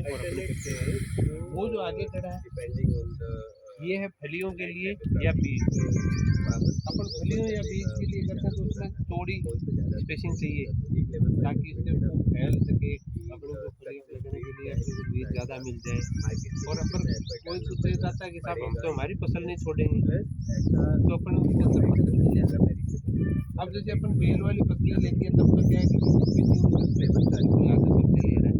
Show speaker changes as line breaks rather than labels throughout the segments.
और अपने वो जो आगे खड़ा है ये है फलियों के लिए या बीज। अपन फलियों या बीज के लिए करते हैं तो उसमें थोड़ी स्पेसिंग चाहिए ताकि इससे वो फैल सके, अपने को फलियां लगने के लिए अपने को बीज ज़्यादा मिल जाए। और अपन कोई सोच ये चाहता है कि साहब हम तो हमारी फसल नहीं छोड़ेंगे, तो अपन उसके अंदर फसल नहीं ले सकते। अब जैसे अपन बेल वाली फसलें लेते हैं तब तो क्या है कि किसी को सस्ते आदत सबसे ले रहा है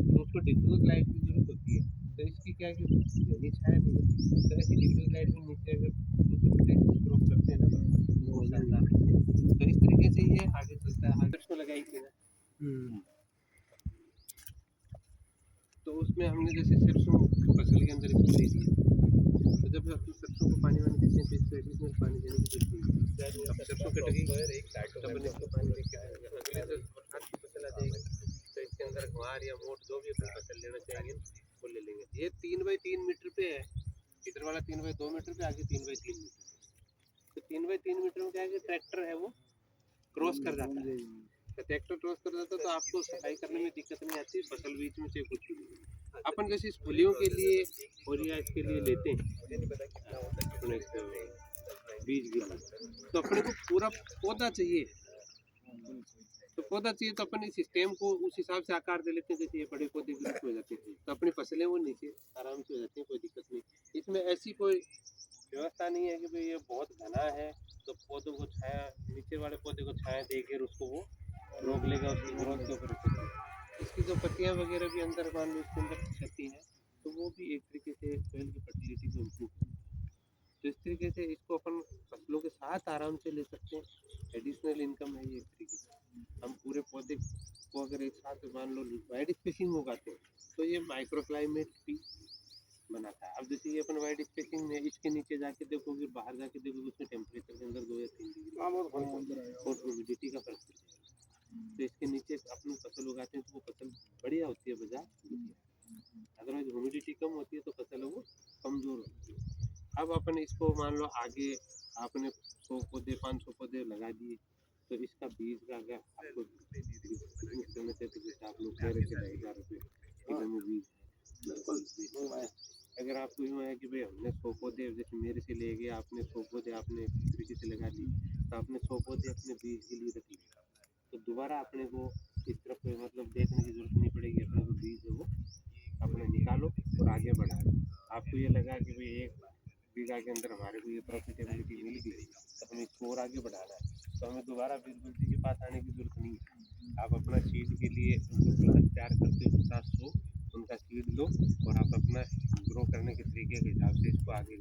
तो उसको डिफ्यूज लाइट की जरूरत होती है। तो इसकी क्या है कि घनी छाया नहीं होती, तो ऐसी डिफ्यूज लाइट में नीचे अगर ग्रो करते हैं ना तो वो शानदार होती है। तो इस तरीके से ये आगे चलता है। आगे इसको लगाई थी ना, तो उसमें हमने जैसे सरसों फसल के अंदर इसको दे दिया, तो जब हम सरसों को पानी वानी देते हैं तो इसको एडिशनल पानी देने की जरूरत नहीं है। अब सरसों कट गई तब अपन इसको पानी दे के अगले से बरसात की फसल आ जाएगी तो इसके अंदर ग्वार या मोट जो भी अपन फसल लेना चाहेंगे वो ले लेंगे। ये 3 बाई 3 मीटर पे है, इधर वाला 3 बाई 2 मीटर पे, आगे 3 बाई 3 मीटर। तो 3 बाई 3 मीटर में क्या है कि ट्रैक्टर है वो क्रॉस कर जाता है, तो ट्रैक्टर क्रॉस कर जाता है तो आपको सफाई करने में दिक्कत नहीं आती, फसल बीच में से कुछ भी नहीं। अपन जैसे इस फलियों के लिए और या इसके लिए लेते हैं अपने बीज के लिए, तो अपने को पूरा पौधा चाहिए। तो पौधा चाहिए तो अपन इस स्टेम को उस हिसाब से आकार दे लेते हैं, जैसे ये बड़े पौधे के रूप में हो जाते हैं तो अपनी फसलें वो नीचे आराम से हो जाती हैं, कोई दिक्कत नहीं। इसमें ऐसी कोई व्यवस्था नहीं है कि भाई ये बहुत घना है तो पौधों को छाया, नीचे वाले पौधे को छाया देकर उसको वो रोक लेगा, उसकी ग्रोथ के ऊपर इफेक्ट। इसकी जो पत्तियां वगैरह भी अंदर मान लो इसके अंदर छती हैं तो वो भी एक तरीके से सॉइल की फर्टिलिटी को इम्प्रूव करती है। तो इस तरीके से इसको अपन फसलों के साथ आराम से ले सकते हैं, एडिशनल इनकम है ये एक तरीके से। हम पूरे पौधे को अगर एक साथ मान लो वाइड स्पेसिंग उगाते हैं तो ये माइक्रो क्लाइमेट भी बनाता है। अब जैसे ये अपन वाइड स्पेसिंग में इसके नीचे जाके देखोगे, बाहर जाके देखोगे उसमें टेम्परेचर के अंदर 2 या 3 डिग्री और ह्यूमिडिटी का फर्क पड़ता है। तो इसके नीचे अपनी फसल उगाते हैं तो वो फसल बढ़िया होती है बजाय, अदरवाइज ह्यूमिडिटी कम होती है तो फसल वो कमजोर होती है। अब अपन इसको मान लो आगे आपने 100 पौधे 500 पौधे लगा दिए तो इसका बीज का अगर आपको बिजनेस करना चाहते जैसे आप लोग कह रहे थे 1000 रुपये किलो में बीज, अगर आपको यूँ है कि भाई हमने 100 पौधे जैसे मेरे से ले गए, आपने 100 पौधे आपने इस तरीके से लगा दिए तो आपने 100 पौधे अपने बीज के लिए रख लिए, तो दोबारा अपने को इस तरफ मतलब देखने की जरूरत नहीं पड़ेगी, अपने को बीज है वो अपने निकालो और आगे बढ़ाओ। आपको ये लगा कि भाई 1 बीघा के अंदर हमारे को ये प्रॉफिटेबिलिटी मिल गई तो हमें इसको और आगे बढ़ाना है, तो हमें दोबारा बीरबल जी के पास आने की जरूरत नहीं है। आप अपना सीड के लिए जो प्लांट तैयार करते हो 50 100 उनका सीड लो और आप अपना ग्रो करने के तरीके के हिसाब से इसको आगे